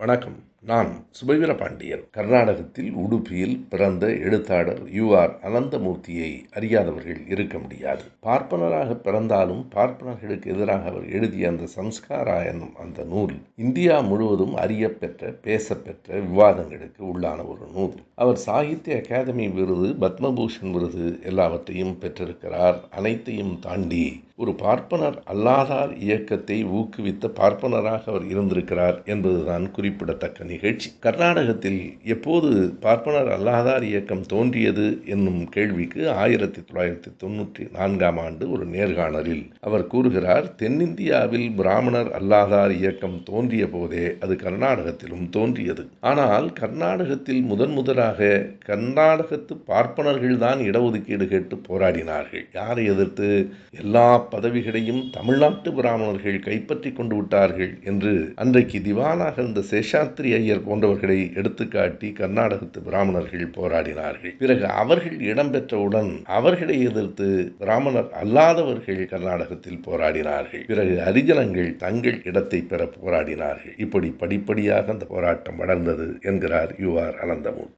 வணக்கம். நான் சுபவீர பாண்டியன். கர்நாடகத்தில் உடுப்பியில் பிறந்த எழுத்தாளர் யு.ஆர். அனந்தமூர்த்தியை அறியாதவர்கள் இருக்க முடியாது. பார்ப்பனராக பிறந்தாலும் பார்ப்பனர்களுக்கு எதிராக அவர் எழுதிய அந்த சம்ஸ்காரா என்னும் அந்த நூல் இந்தியா முழுவதும் அறியப்பெற்ற, பேசப்பெற்ற, விவாதங்களுக்கு உள்ளான ஒரு நூல். அவர் சாகித்ய அகாதமி விருது, பத்மபூஷன் விருது எல்லாவற்றையும் பெற்றிருக்கிறார். அனைத்தையும் தாண்டி ஒரு பார்ப்பனர் அல்லாதார் இயக்கத்தை ஊக்குவித்த பார்ப்பனராக அவர் இருந்திருக்கிறார் என்பதுதான் குறிப்பிடத்தக்க நிகழ்ச்சி. கர்நாடகத்தில் எப்போது பார்ப்பனர் அல்லாதார் இயக்கம் தோன்றியது என்னும் கேள்விக்கு 1994 ஒரு நேர்காணலில் அவர் கூறுகிறார், தென்னிந்தியாவில் பிராமணர் அல்லாதார் இயக்கம் தோன்றிய போதே அது கர்நாடகத்திலும் தோன்றியது. ஆனால் கர்நாடகத்தில் முதலாக கர்நாடகத்து பார்ப்பனர்கள் தான் இடஒதுக்கீடு கேட்டு போராடினார்கள். யாரை எதிர்த்து? எல்லா பதவிகளையும் தமிழ்நாட்டு பிராமணர்கள் கைப்பற்றி கொண்டு விட்டார்கள் என்று அன்றைக்கு திவானாக இருந்த சேஷாத்ரி ஐயர் போன்றவர்களை எடுத்துக்காட்டி கர்நாடகத்து பிராமணர்கள் போராடினார்கள். பிறகு அவர்கள் இடம்பெற்றவுடன் அவர்களை எதிர்த்து பிராமணர் அல்லாதவர்கள் கர்நாடகத்தில் போராடினார்கள். பிறகு ஹரிஜனங்கள் தங்கள் இடத்தை பெற போராடினார்கள். இப்படி படிப்படியாக அந்த போராட்டம் வளர்ந்தது என்கிறார் யு.ஆர். அனந்தமூர்த்தி.